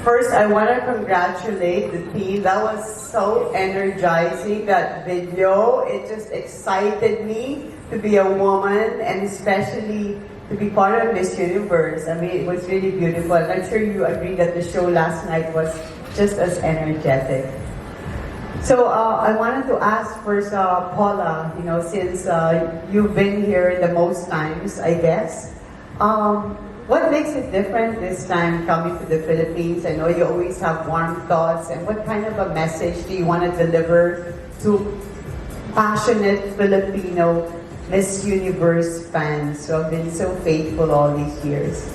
First, I want to congratulate the team. That was so energizing, that video. It just excited me to be a woman and especially to be part of Miss Universe. I mean, it was really beautiful. And I'm sure you agree that the show last night was just as energetic. So I wanted to ask first, Paula, since you've been here the most times, I guess, what makes it different this time coming to the Philippines? I know you always have warm thoughts, and what kind of a message do you want to deliver to passionate Filipino Miss Universe fans who have been so faithful all these years?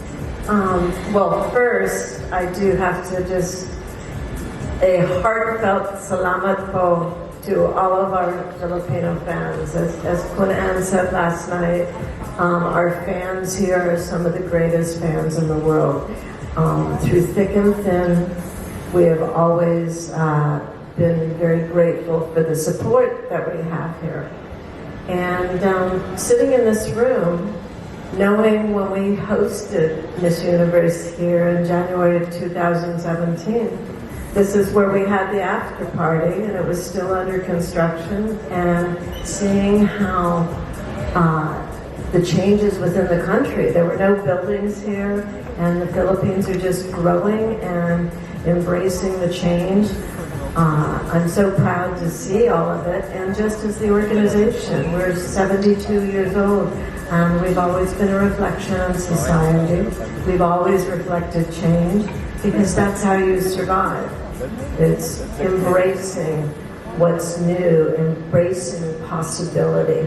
Well, first, I do have to just a heartfelt salamat po to all of our Filipino fans. As Kun Ann said last night, our fans here are some of the greatest fans in the world. Through thick and thin, we have always been very grateful for the support that we have here. And sitting in this room, knowing when we hosted Miss Universe here in January of 2017, this is where we had the after party, and it was still under construction, and seeing how the changes within the country. There were no buildings here, and the Philippines are just growing and embracing the change. I'm so proud to see all of it, and just as the organization, we're 72 years old, and we've always been a reflection on society. We've always reflected change, because that's how you survive. It's embracing what's new, embracing possibility.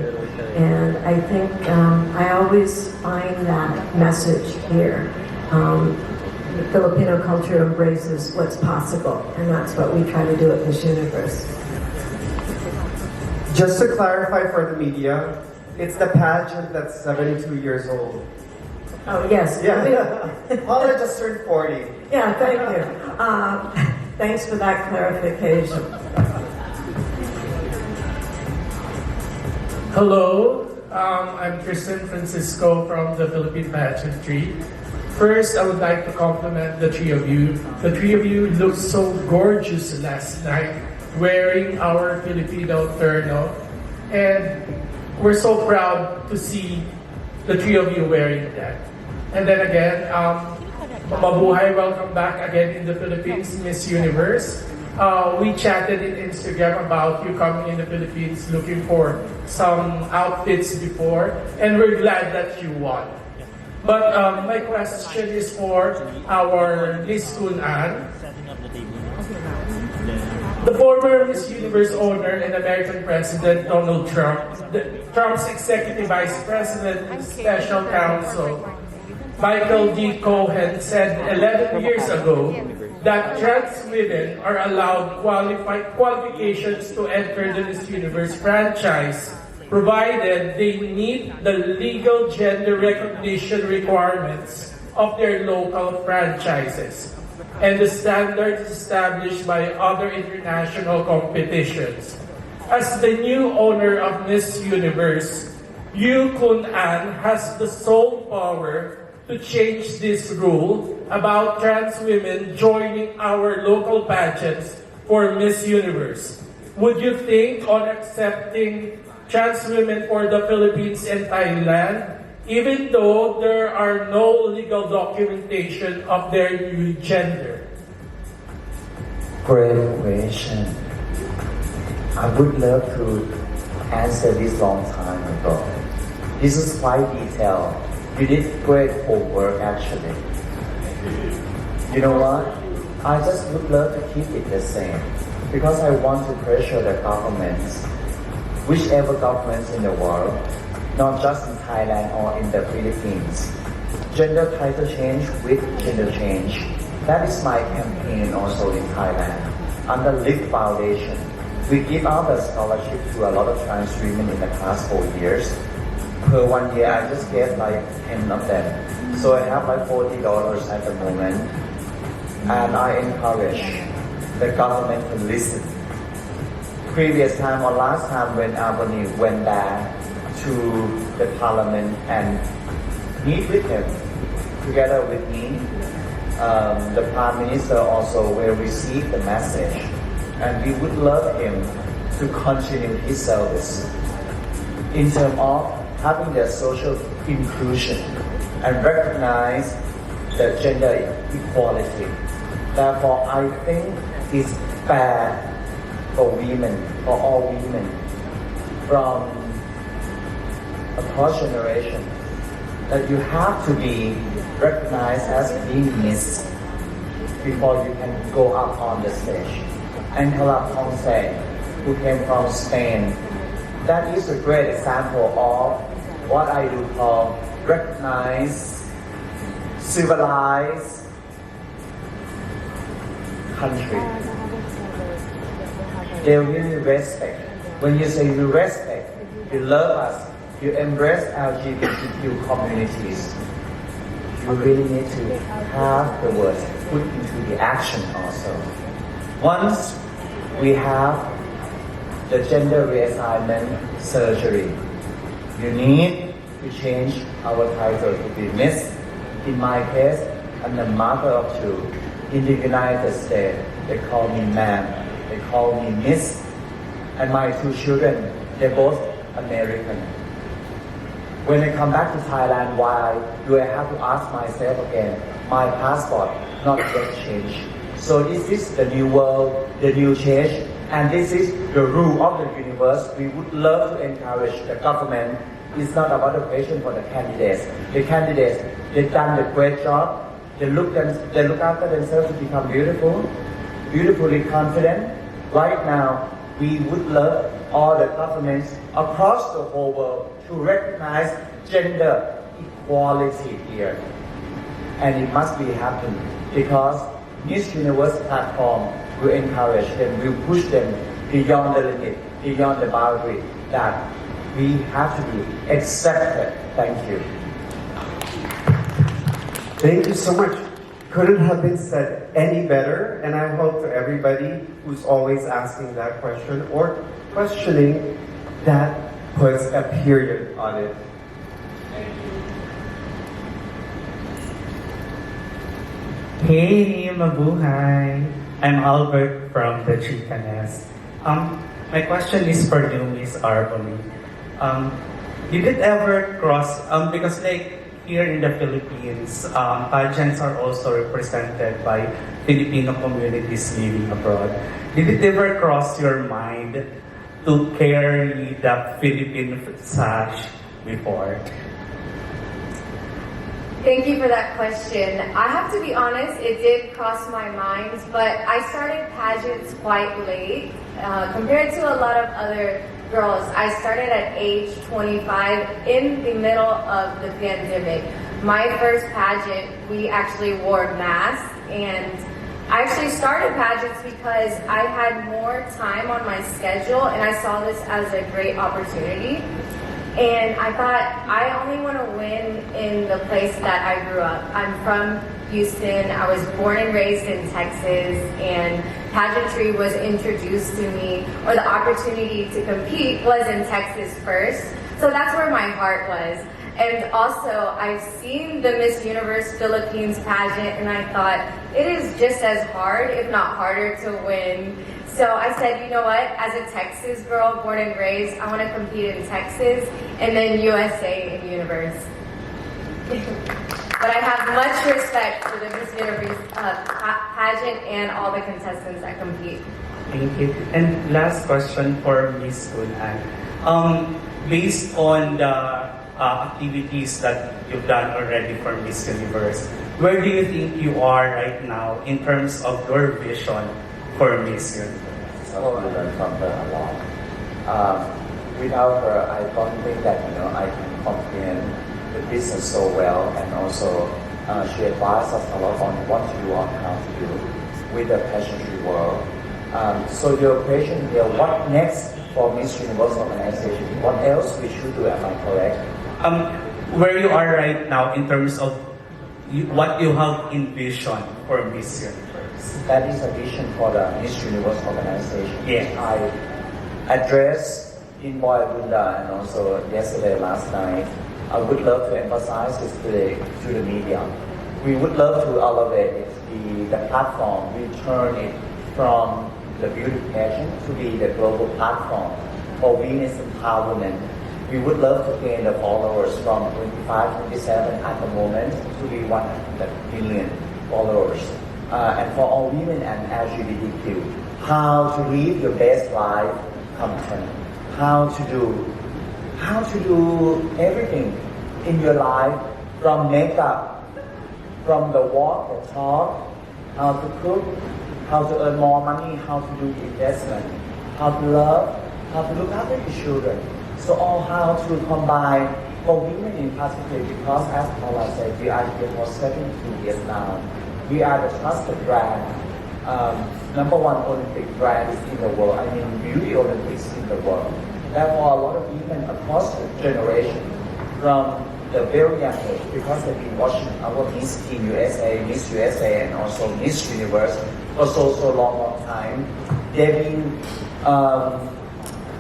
And I think I always find that message here. The Filipino culture embraces what's possible, and that's what we try to do at Miss Universe. Just to clarify for the media, it's the pageant that's 72 years old. Oh, yes. Yeah. Paula just turned 40. Yeah, thank you. Thanks for that clarification. Hello, I'm Tristan Francisco from the Philippine Pageantry. First, I would like to compliment the three of you. The three of you looked so gorgeous last night, wearing our Filipino terno. And we're so proud to see the three of you wearing that. And then again, mabuhay, welcome back again in the Philippines, Miss Universe. We chatted in Instagram about you coming in the Philippines looking for some outfits before, and we're glad that you won. But my question is for our Miss Kun Ann. The former Miss Universe owner and American President Donald Trump, Trump's Executive Vice President and Special Counsel Michael D. Cohen said 11 years ago that trans women are allowed qualifications to enter the Miss Universe franchise, provided they meet the legal gender recognition requirements of their local franchises and the standards established by other international competitions. As the new owner of Miss Universe, you, Kun Ann, has the sole power to change this rule about trans women joining our local pageants for Miss Universe. Would you think on accepting trans women for the Philippines and Thailand, even though there are no legal documentation of their new gender? Great question. I would love to answer this long time ago. This is quite detailed. You did great homework actually. You know what? I just would love to keep it the same because I want to pressure the governments, whichever governments in the world, not just in Thailand or in the Philippines. Gender title change with gender change. That is my campaign also in Thailand. Under LIFT Foundation, we give out a scholarship to a lot of trans women in the past 4 years. Per 1 year, I just get like 10 of them. So I have like $40 at the moment. And I encourage the government to listen. Previous time or last time when Albany went there to the parliament and meet with him together with me, the Prime Minister also will receive the message, and we would love him to continue his service in terms of having the social inclusion and recognize the gender equality. Therefore, I think it's fair for women, for all women, from across generation, that you have to be recognized as being Miss before you can go up on the stage. Angela Ponce, who came from Spain, that is a great example of what I do call recognize, civilized country. They really respect. When you say you respect, you love us, you embrace LGBTQ communities, you really need to have the words put into the action also. Once we have the gender reassignment surgery, you need to change our title to be Miss. In my case, I'm the mother of two. In the United States, they call me ma'am, they call me Miss. And my two children, they're both American. When I come back to Thailand, why do I have to ask myself again? My passport not yet changed. So this is the new world, the new change, and this is the rule of the universe. We would love to encourage the government. It's not about the question for the candidates. The candidates, they've done a great job. They look after themselves to become beautiful, beautifully confident. Right now, we would love all the governments across the whole world to recognize gender equality here. And it must be happening because Miss Universe platform will encourage them, will push them beyond the limit, beyond the boundary that we have to be accepted. Thank you. Thank you so much. Couldn't have been said any better, and I hope to everybody who's always asking that question or questioning that puts a period on it. Hey, mabuhay. I'm Albert from the Chicanes. My question is for you, Miss Arboni. Did it ever cross, because like here in the Philippines, pageants are also represented by Filipino communities living abroad. Did it ever cross your mind to carry the Philippine sash before? Thank you for that question. I have to be honest, it did cross my mind, but I started pageants quite late compared to a lot of other girls. I started at age 25 in the middle of the pandemic. My first pageant, we actually wore masks, and I actually started pageants because I had more time on my schedule and I saw this as a great opportunity. And I thought, I only want to win in the place that I grew up. I'm from Houston. I was born and raised in Texas, and pageantry was introduced to me, or the opportunity to compete was in Texas first. So that's where my heart was. And also, I've seen the Miss Universe Philippines pageant, and I thought, it is just as hard, if not harder, to win. So I said, you know what, as a Texas girl, born and raised, I want to compete in Texas, and then USA in Universe. But I have much respect for the Miss Universe pageant and all the contestants that compete. Thank you. And last question for Miss Kunan. Based on the activities that you've done already for Miss Universe, where do you think you are right now in terms of your vision for Miss Universe? So I learned from her a lot. Without her, I don't think that I can comprehend the business so well, and also she advised us a lot on what to do and how to do with the pageantry world. So your question here, what next for Miss Universe organization? What else we should do? Am I correct? Where you are right now in terms of what you have envisioned for Miss Universe. That is a vision for the Miss Universe organization. Yeah. I addressed in Boy Bunda and also yesterday, last night. I would love to emphasize this today to the media. we would love to elevate the platform. We turn it from the beauty pageant to be the global platform for women's empowerment. We would love to gain the followers from 25, 27 at the moment to be 100 million followers. And for all women and LGBTQ, how to live your best life content, how to do everything in your life, from makeup, from the walk, the talk, how to cook, how to earn more money, how to do investment, how to love, how to look after your children. So all how to combine for women in particular, because as Paula said, we are here for 72 years now. We are the trusted brand, number one Olympic brand in the world. I mean, beauty Olympics in the world. Therefore, a lot of women across the generation, from the very young age, because they've been watching our Miss Teen USA, Miss USA, and also Miss Universe for so long time. They've been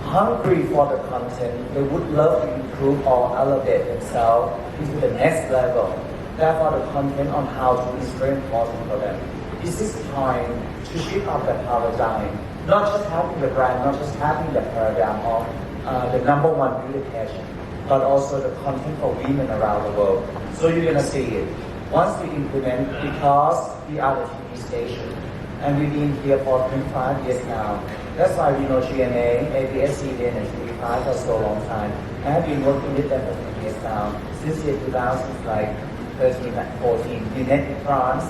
hungry for the content. They would love to improve or elevate themselves into the next level. Therefore, the content on how to is very important for them. This is time to shift up the paradigm, not just having the brand, not just having the paradigm of the number one beauty pageant, but also the content for women around the world. So you're gonna see it. Once we implement, because we are the TV station, and we've been here for 25 years now. That's why we know GMA, ABS, CDN, and TV5 for so long time. I have been working with them for 10 years now. Since year 2000, like 13 and 14, we met in France.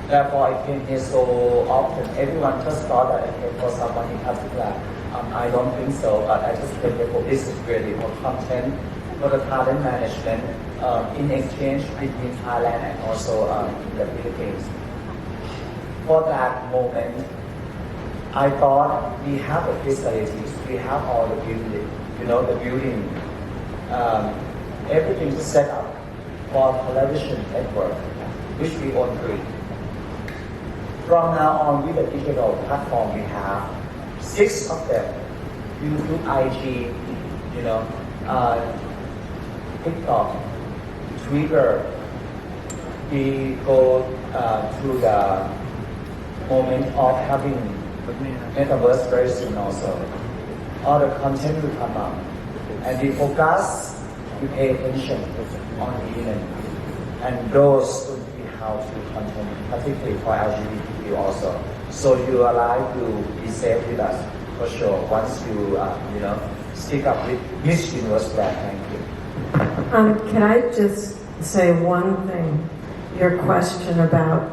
Therefore, I came here so often. Everyone just thought that I came for someone in particular. I don't think so, but I just came here for business, really, for content, for the talent management, in exchange between Thailand and also the Philippines. For that moment, I thought we have the facilities, we have all the building, the building, everything is set up for television network, which we own free. From now on, with the digital platform we have, 6 of them, YouTube, IG, TikTok, Twitter. We go through the moment of having metaverse very soon also. All the content will come up. And we focus, we pay attention on women. And those will be how to content, particularly for LGBTQ also. So you are allowed to be safe with us, for sure, once you, stick up with Miss Universe brand. Thank you. Can I just say one thing? Your question about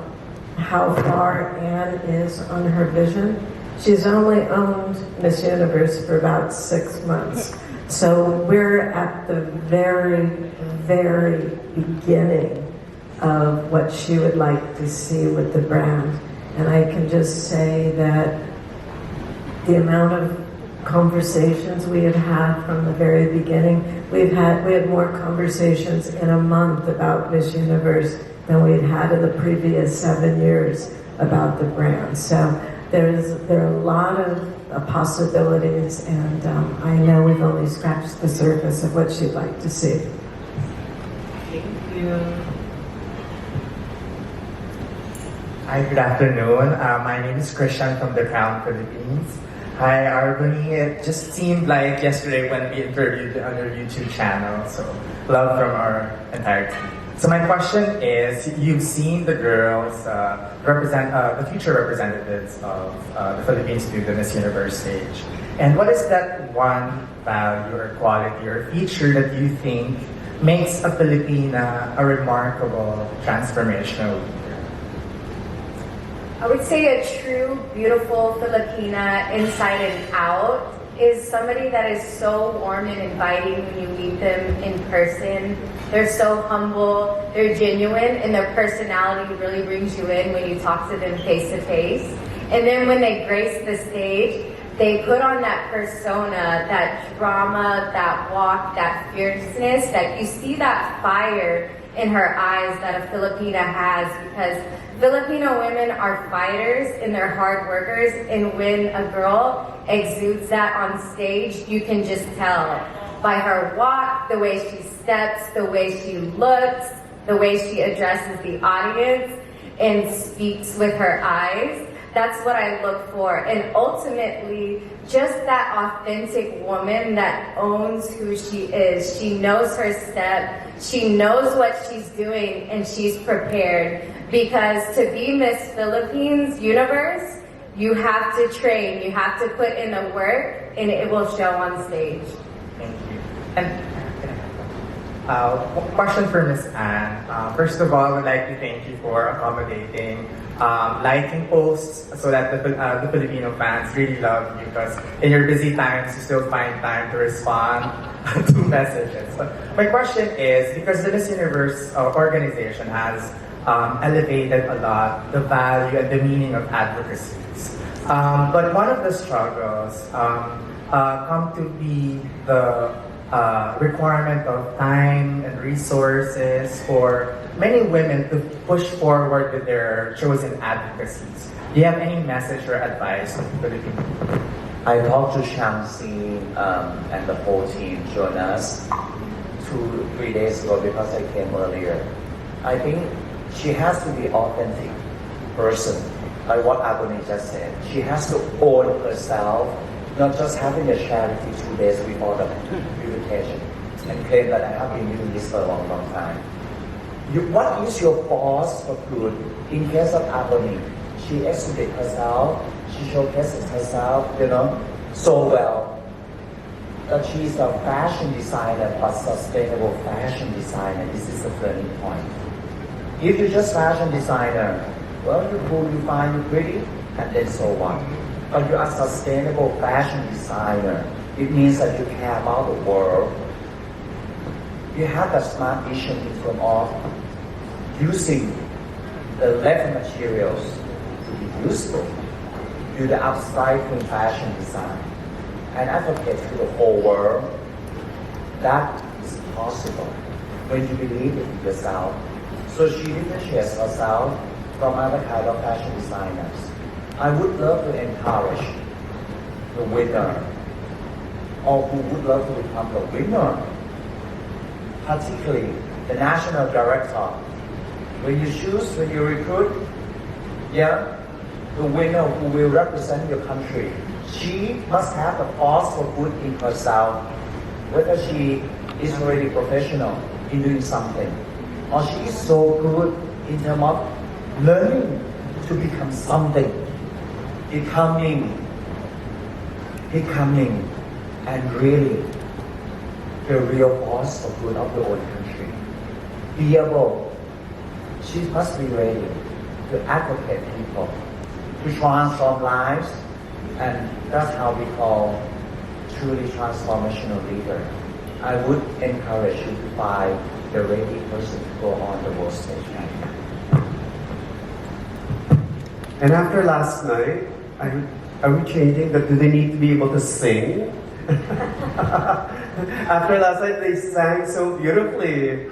how far Anne is on her vision. She's only owned Miss Universe for about 6 months. So we're at the very, very beginning of what she would like to see with the brand. And I can just say that the amount of conversations we have had from the very beginning, we had more conversations in a month about Miss Universe than we had had in the previous 7 years about the brand. So there are a lot of possibilities, and I know we've only scratched the surface of what she'd like to see. Thank you. Hi, good afternoon. My name is Christian from the Crown Philippines. Hi, Arbony. It just seemed like yesterday when we interviewed on your YouTube channel, so love from our entire team. So my question is, you've seen the girls represent the future representatives of the Philippines to the Miss Universe stage. And what is that one value or quality or feature that you think makes a Filipina a remarkable transformational leader? I would say a true, beautiful Filipina inside and out is somebody that is so warm and inviting when you meet them in person. They're so humble, they're genuine, and their personality really brings you in when you talk to them face to face. And then when they grace the stage, they put on that persona, that drama, that walk, that fierceness, that you see that fire in her eyes that a Filipina has, because Filipino women are fighters and they're hard workers, and when a girl exudes that on stage, you can just tell by her walk, the way she steps, the way she looks, the way she addresses the audience and speaks with her eyes. That's what I look for. And ultimately, just that authentic woman that owns who she is. She knows her step, she knows what she's doing, and she's prepared. Because to be Miss Philippines Universe, you have to train, you have to put in the work, and it will show on stage. Thank you. And question for Miss Anne. First of all, I would like to thank you for accommodating, liking posts so that the Filipino fans really love you, because in your busy times, you still find time to respond to messages. So my question is, because the Miss Universe organization has elevated a lot the value and the meaning of advocacy. But one of the struggles come to be the requirement of time and resources for many women to push forward with their chosen advocacies. Do you have any message or advice to the Filipino? I talked to Shamsi and the whole team joined us 2-3 days ago because I came earlier. I think she has to be authentic person, like what Agony just said. She has to own herself, not just having a charity 2 days before the invitation and claim that I have been doing this for a long, long time. What is your force for good? In case of Agony, she exhibited herself, she showcases herself, so well. That she's a fashion designer, but sustainable fashion designer. This is the turning point. If you're just fashion designer, well, you're cool, you fine, you're pretty, and then so on. But you are sustainable fashion designer. It means that you care about the world. You have that smart vision in terms of using the left materials to be useful. Do the upcycling fashion design and advocate to the whole world. That is possible when you believe it in yourself. So she differentiates herself from other kind of fashion designers. I would love to encourage the winner, or who would love to become the winner, particularly the national director. When you choose, when you recruit, the winner who will represent your country, she must have a force for good in herself, whether she is already professional in doing something, or she is so good in terms of learning to become something, becoming, and really the real force for good of the own country. Be able, she must be ready to advocate people, to transform lives, and that's how we call truly transformational leader. I would encourage you to find the ready person to go on the world stage. And after last night, are we changing that? Do they need to be able to sing? After last night, they sang so beautifully.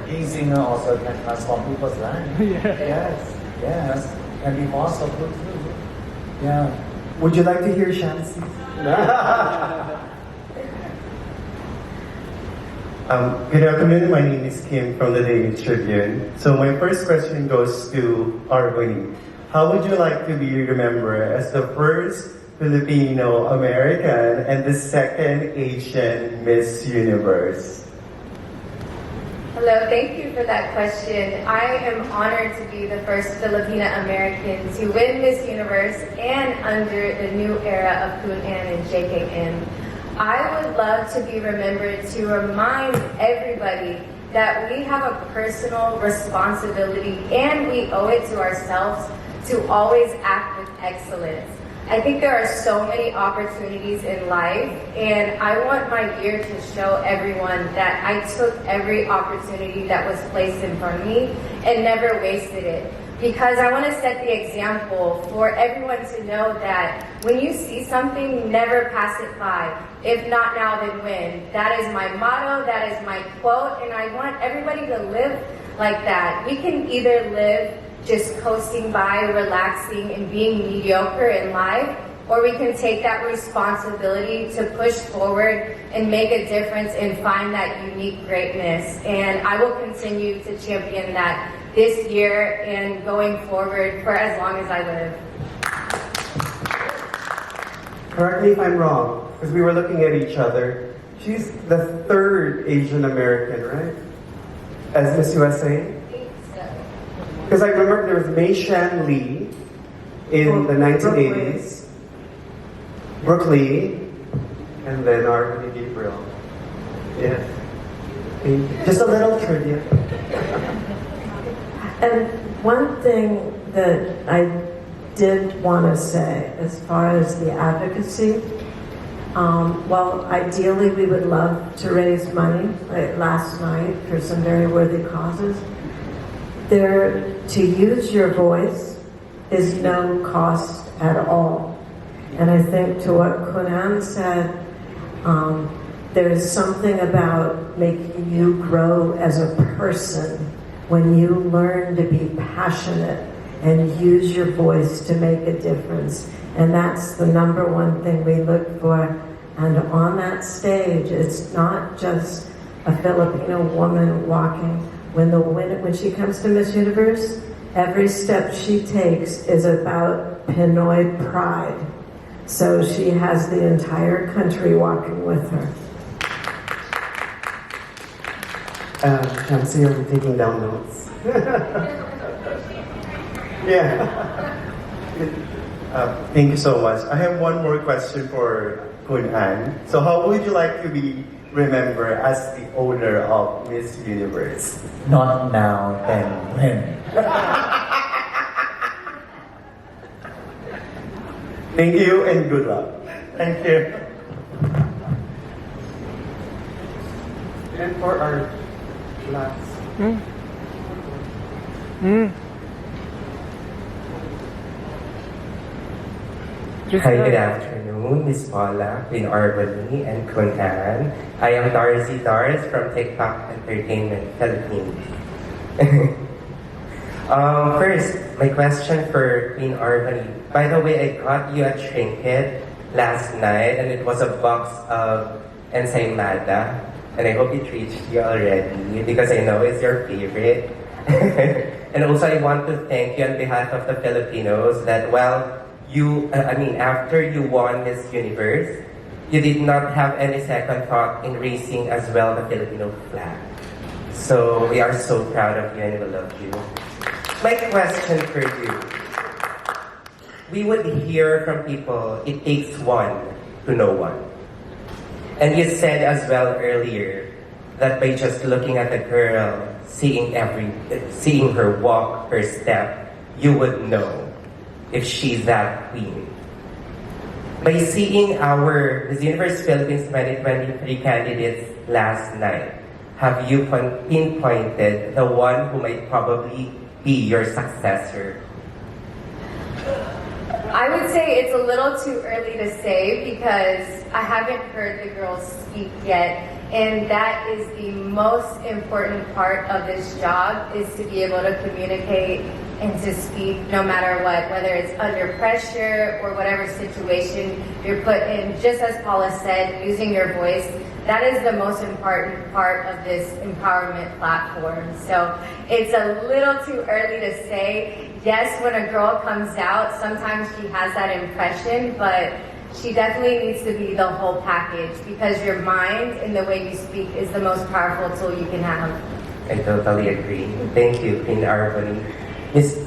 Being singer also can transform people's lives. Yes, can be force for good too. Yeah. Would you like to hear Shamsi? Good afternoon, my name is Kim from the Daily Tribune. So my first question goes to Arbony. How would you like to be remembered as the first Filipino American and the second Asian Miss Universe? Hello, thank you for that question. I am honored to be the first Filipina American to win Miss Universe and under the new era of Kun An and JKN. I would love to be remembered to remind everybody that we have a personal responsibility and we owe it to ourselves to always act with excellence. I think there are so many opportunities in life, and I want my year to show everyone that I took every opportunity that was placed in front of me and never wasted it. Because I want to set the example for everyone to know that when you see something, never pass it by. If not now, then when. That is my motto, that is my quote, and I want everybody to live like that. We can either live just coasting by, relaxing, and being mediocre in life, or we can take that responsibility to push forward and make a difference and find that unique greatness. And I will continue to champion that this year and going forward for as long as I live. Correct me if I'm wrong, because we were looking at each other. She's the third Asian American, right? As Miss USA? Because I remember there was Mei Shan Lee in the 1980s, Brooke Lee, and then Arbany Gabriel. Yeah. Just a little trivia. And one thing that I did want to say as far as the advocacy, well, ideally we would love to raise money, like last night, for some very worthy causes. To use your voice is no cost at all. And I think to what Kunan said, there is something about making you grow as a person when you learn to be passionate and use your voice to make a difference. And that's the number one thing we look for. And on that stage, it's not just a Filipino woman walking. When she comes to Miss Universe, every step she takes is about Pinoy pride. So she has the entire country walking with her. Shamsi, are you taking down notes? Yeah. Thank you so much. I have one more question for Kun Ann. So how would you like to be remembered as the owner of Miss Universe? Not now, then when? Thank you and good luck. Thank you. And for our last. Hi, good afternoon, Miss Paula, Queen Arbany, and Kun Ann. I am Darcy Dars from TikTok Entertainment Philippines. First, my question for Queen Arbany. By the way, I got you a trinket last night, and it was a box of ensaymada, and I hope it reached you already because I know it's your favorite. And also, I want to thank you on behalf of the Filipinos that after you won Miss Universe, you did not have any second thought in raising as well the Filipino flag. So we are so proud of you and we love you. My question for you. We would hear from people, it takes one to know one. And you said as well earlier that by just looking at a girl, seeing her walk, her step, you would know if she's that queen. By seeing our Miss Universe Philippines 2023 candidates last night, have you pinpointed the one who might probably be your successor? I would say it's a little too early to say because I haven't heard the girls speak yet. And that is the most important part of this job, is to be able to communicate and to speak no matter what, whether it's under pressure or whatever situation you're put in. Just as Paula said, using your voice, that is the most important part of this empowerment platform. So it's a little too early to say. Yes, when a girl comes out, sometimes she has that impression, but she definitely needs to be the whole package because your mind and the way you speak is the most powerful tool you can have. I totally agree. Thank you, Queen Arbany. Miss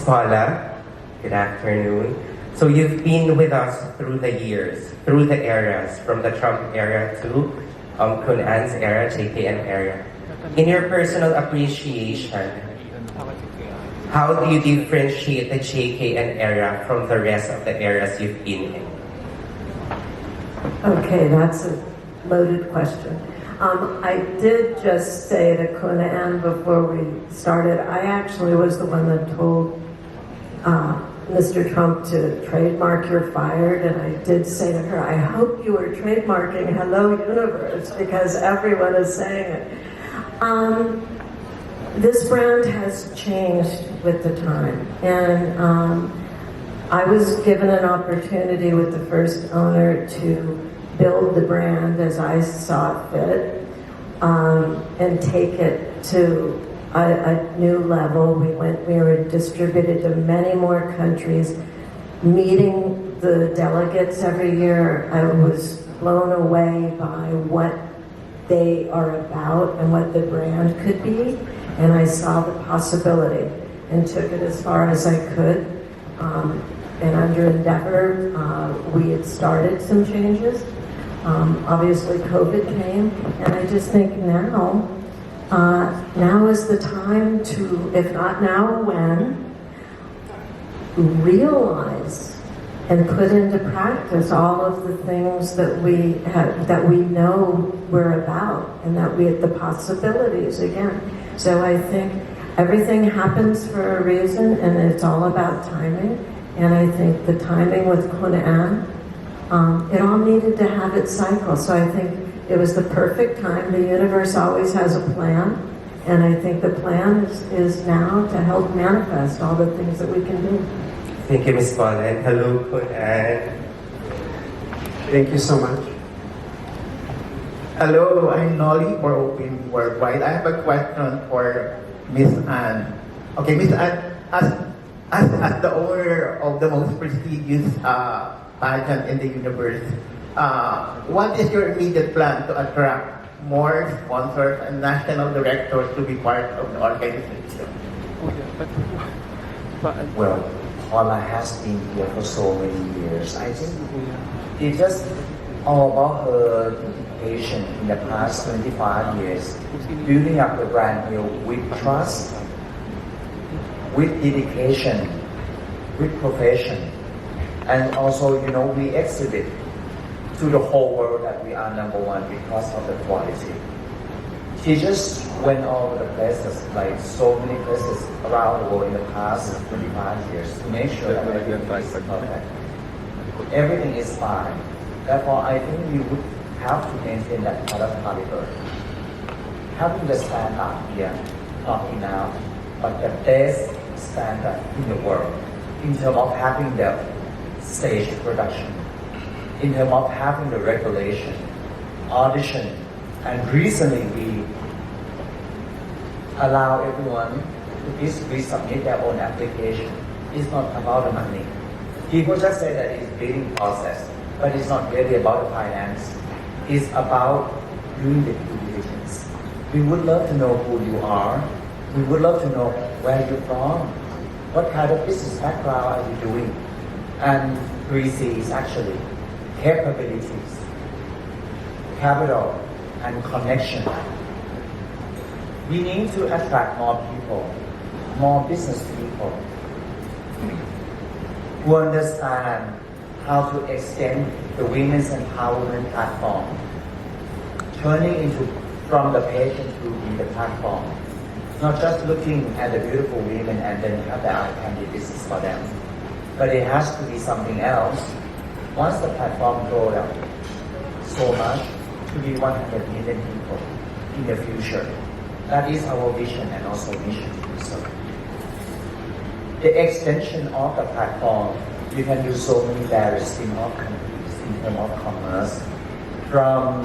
Paula, good afternoon. So you've been with us through the years, through the eras, from the Trump era to Kun Ann's era, JKM era. In your personal appreciation, how do you differentiate the JKN era from the rest of the eras you've been in? Okay, that's a loaded question. I did just say to Kuna Ann before we started, I actually was the one that told Mr. Trump to trademark "You're Fired," and I did say to her, I hope you are trademarking "Hello Universe" because everyone is saying it. this brand has changed with the time, and I was given an opportunity with the first owner to build the brand as I saw fit, and take it to a new level. We were distributed to many more countries, meeting the delegates every year. I was blown away by what they are about and what the brand could be, and I saw the possibility and took it as far as I could. And under Endeavor, we had started some changes. Obviously, COVID came, and I just think now is the time to, if not now, when, realize and put into practice all of the things that we have, that we know we're about, and that we have the possibilities again. So I think everything happens for a reason, and it's all about timing. And I think the timing with Kun An, it all needed to have its cycle. So I think it was the perfect time. The universe always has a plan. And I think the plan is now to help manifest all the things that we can do. Thank you, Ms. Paula, and hello, Kun An. Thank you so much. Hello, I'm Nolly for Open Worldwide. I have a question for Miss Anne. Okay, Miss Anne, as the owner of the most prestigious pageant in the universe, what is your immediate plan to attract more sponsors and national directors to be part of the organization? Well, Paula has been here for so many years. I think it's just all about her dedication in the past 25 years, building up the brand new with trust, with dedication, with profession, and also, we exhibit to the whole world that we are number one because of the quality. She just went all over the places, like so many places around the world in the past 25 years to make sure that everything is perfect. Everything is fine. Therefore, I think we would have to maintain that kind of caliber. Having the standard here, not enough, but the best standard in the world in terms of having the stage production, in terms of having the regulation, audition, and recently we allow everyone to resubmit their own application. It's not about the money. People just say that it's bidding process, but it's not really about the finance. It's about doing the due diligence. We would love to know who you are. We would love to know where you're from. What kind of business background are you doing? And 3C is actually capabilities, capital, and connection. We need to attract more people, more business people who understand how to extend the women's empowerment platform, turning into from the patient to be the platform. Not just looking at the beautiful women and then have the eye candy business for them, but it has to be something else. Once the platform grows up so much to be 100 million people in the future, that is our vision and also mission. So the extension of the platform, you can do so many various things of countries in terms of commerce, from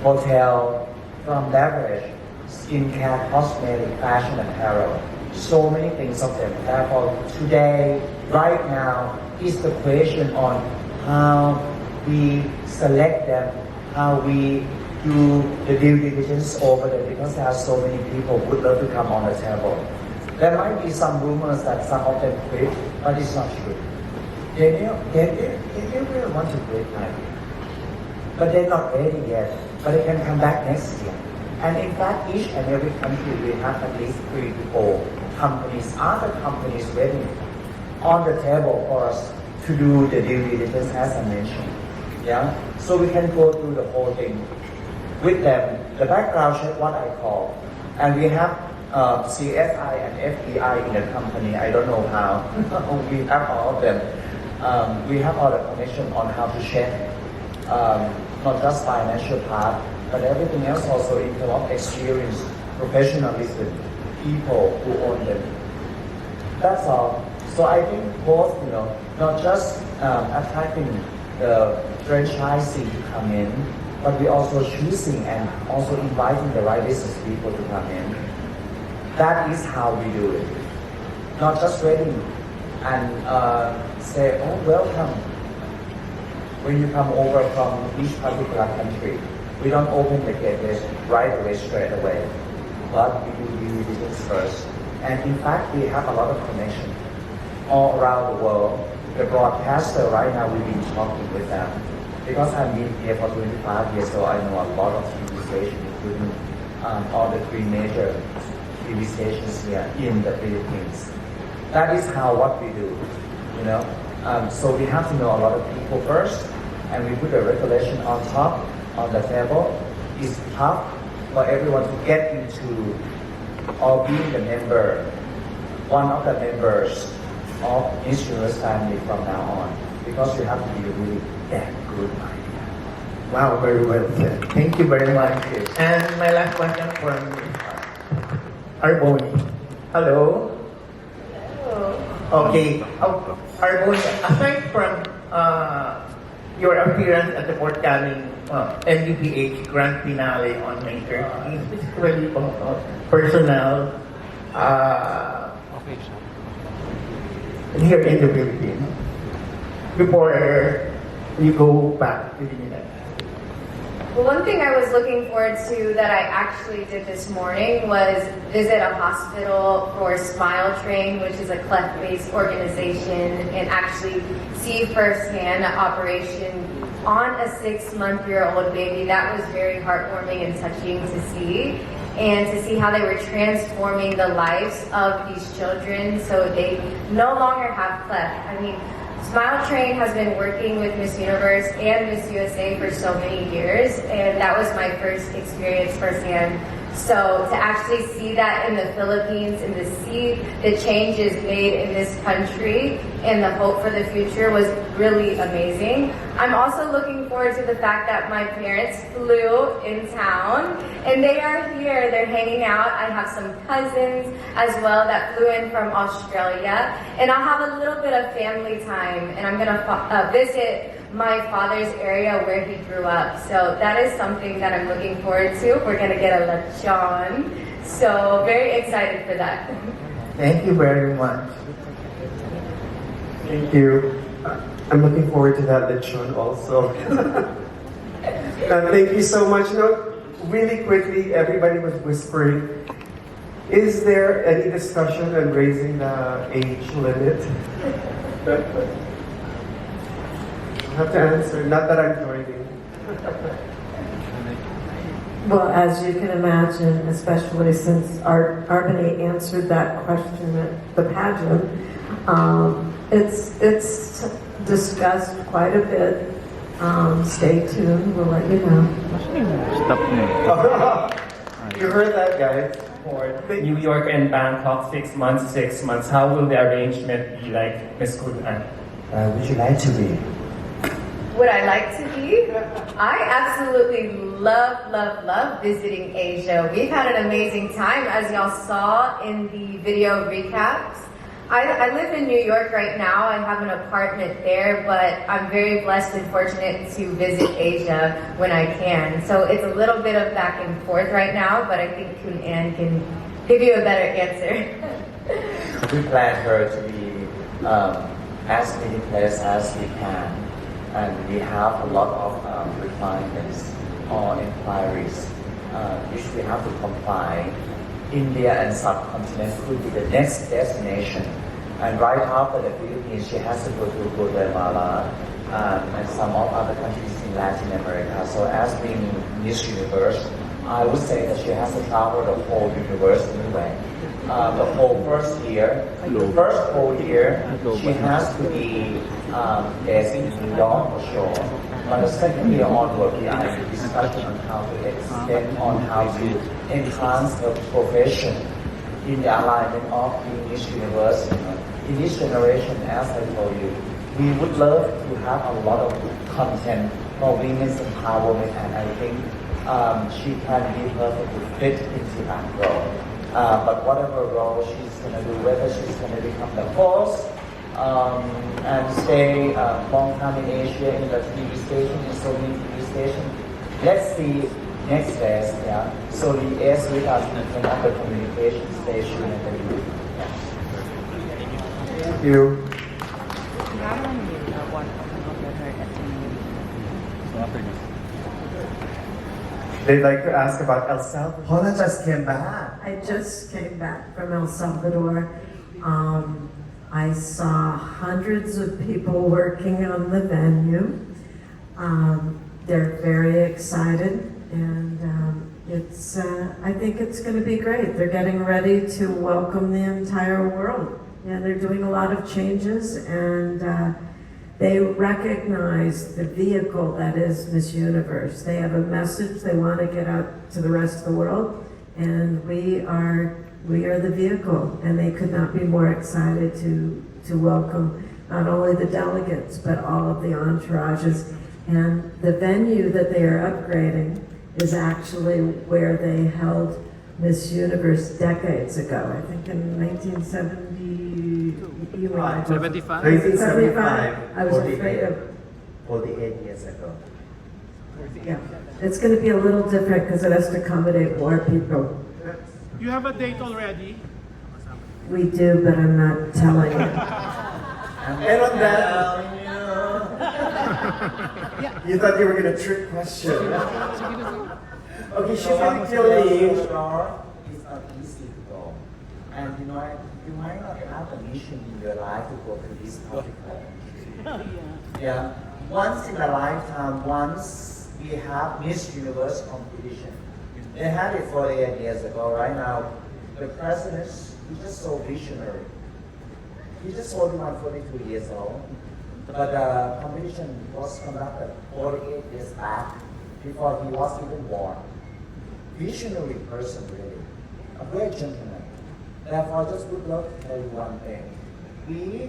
hotel, from beverage, skincare, cosmetic, fashion apparel, so many things of them. Therefore, today, right now, is the question on how we select them, how we do the due diligence over them, because there are so many people who would love to come on the table. There might be some rumors that some of them quit, but it's not true. They really want to quit now, but they're not ready yet. But they can come back next year. And in fact, each and every country will have at least 3 to 4 companies, other companies ready on the table for us to do the due diligence as I mentioned. Yeah, so we can go through the whole thing with them. The background check, what I call, and we have CSI and FBI in the company. I don't know how. We have all of them. We have all the connection on how to check, not just financial part, but everything else also in terms of experience, professionalism, people who own them. That's all. So I think both, not just attracting the franchisee to come in, but we also choosing and also inviting the right business people to come in. That is how we do it. Not just waiting and say, oh, welcome. When you come over from each particular country, we don't open the gateway right away, straight away. But we do due diligence first. And in fact, we have a lot of connection all around the world. The broadcaster right now, we've been talking with them. Because I've been here for 25 years, so I know a lot of TV stations, including all the 3 major TV stations here in the Philippines. That is how what we do, So we have to know a lot of people first, and we put the regulation on top, on the table. It's tough for everyone to get into or being the member, one of the members of Miss Universe family from now on, because you have to be really that good idea. Wow, very well said. Thank you very much. And my last question for Arboni. Hello. Okay. Arboni, aside from your appearance at the forthcoming MUPH Grand Finale on May 13th, this is really personal here in the Philippines before you go back to the United States. Well, one thing I was looking forward to that I actually did this morning was visit a hospital for Smile Train, which is a cleft-based organization, and actually see firsthand an operation on a 6-month-old baby. That was very heartwarming and touching to see. And to see how they were transforming the lives of these children so they no longer have cleft. I mean, Smile Train has been working with Miss Universe and Miss USA for so many years, and that was my first experience firsthand. So to actually see that in the Philippines and to see the changes made in this country and the hope for the future was really amazing. I'm also looking forward to the fact that my parents flew in town and they are here, they're hanging out. I have some cousins as well that flew in from Australia, and I'll have a little bit of family time, and I'm gonna visit my father's area where he grew up. So that is something that I'm looking forward to. We're gonna get a lechon. So very excited for that. Thank you very much. Thank you. I'm looking forward to that lechon also. Thank you so much. Really quickly, everybody was whispering. Is there any discussion on raising the age limit? I have to answer, not that I'm joining. Well, as you can imagine, especially since Arbony answered that question at the pageant, it's discussed quite a bit. Stay tuned, we'll let you know. You heard that, guys. New York and Bangkok, 6 months, 6 months. How will the arrangement be like, Ms. Kunan? Would you like to be? Would I like to be? I absolutely love visiting Asia. We've had an amazing time, as y'all saw in the video recaps. I live in New York right now. I have an apartment there, but I'm very blessed and fortunate to visit Asia when I can. So it's a little bit of back and forth right now, but I think Kun Ann can give you a better answer. We plan her to be as many places as we can. And we have a lot of requirements or inquiries which we have to comply. India and subcontinent could be the next destination. And right after the Philippines, she has to go to Guatemala and some of other countries in Latin America. So as being Miss Universe, I would say that she has to travel the whole universe anyway. The whole first whole year, she has to be based in New York for sure. But the second year onward, we are in discussion on how to extend, on how to enhance the profession in the alignment of being Miss Universe. In this generation, as I told you, we would love to have a lot of content for women's empowerment, and I think she can be perfectly fit into that role. But whatever role she's going to do, whether she's going to become the host and stay long time in Asia in the TV station, in so many TV stations, let's see next phase. Yeah. So liaise with us in other communication station and the youth. Thank you. They'd like to ask about El Salvador. Paula just came back. I just came back from El Salvador. I saw hundreds of people working on the venue. They're very excited, and it's. I think it's going to be great. They're getting ready to welcome the entire world, and they're doing a lot of changes, and they recognize the vehicle that is Miss Universe. They have a message they want to get out to the rest of the world, and we are the vehicle, and they could not be more excited to welcome not only the delegates, but all of the entourages. And the venue that they are upgrading is actually where they held Miss Universe decades ago, I think in 1970. 1975. I was afraid of. 48 years ago. Yeah, it's going to be a little different because it has to accommodate more people. You have a date already? We do, but I'm not telling you. And on that, you thought you were going to trick question. Okay, she's going to kill me. It's not easy to go. And you might not have a mission in your life to go to this particular country. Yeah. Once in a lifetime, once we have Miss Universe competition. They had it 48 years ago. Right now, the president, he's just so visionary. He's just 41, 42 years old. But the competition was conducted 48 years back, before he was even born. Visionary person, really. A great gentleman. Therefore, I just would love to tell you one thing. We,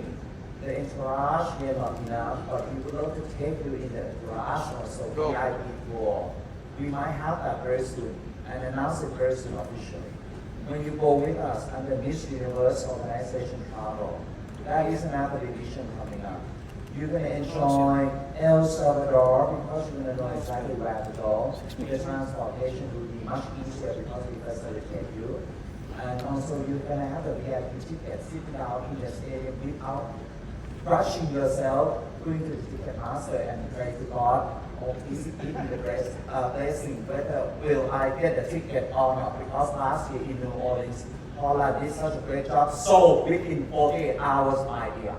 the entourage, we are not enough, but we would love to take you in the entourage also, VIP tour. We might have that very soon, and announce it very soon officially. When you go with us under Miss Universe Organization Travel, that is another division coming up. You're going to enjoy El Salvador because you're going to know exactly where to go. The transportation will be much easier because we facilitate you. And also you're going to have a VIP ticket, sitting down in the stadium without rushing yourself, going to the ticket master and pray to God, oh, is it giving the blessing, whether will I get the ticket or not? Because last year in New Orleans, Paula did such a great job, so within 48 hours, my dear.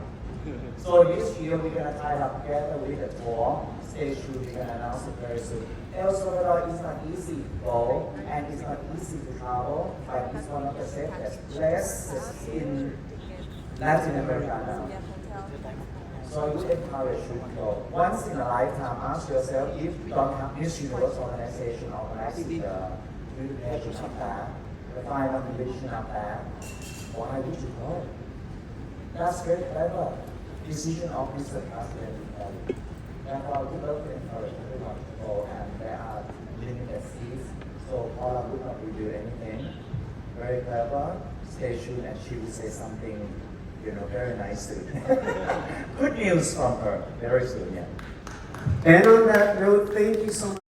So this year we're going to tie up together with the tour. Stay tuned, we're going to announce it very soon. El Salvador is not easy to go, and it's not easy to travel, but it's one of the safest places in Latin America now. So I would encourage you to go. Once in a lifetime, ask yourself if you don't have Miss Universe organization organizing the invitation up there, the final invitation up there, why would you go? That's very clever. Decision of Mr. President. Therefore, I would love to encourage everyone to go, and there are limited seats, so Paula would not reveal anything. Very clever. Stay tuned, and she will say something, very nicely. Good news from her very soon, yeah. And on that note, thank you so much.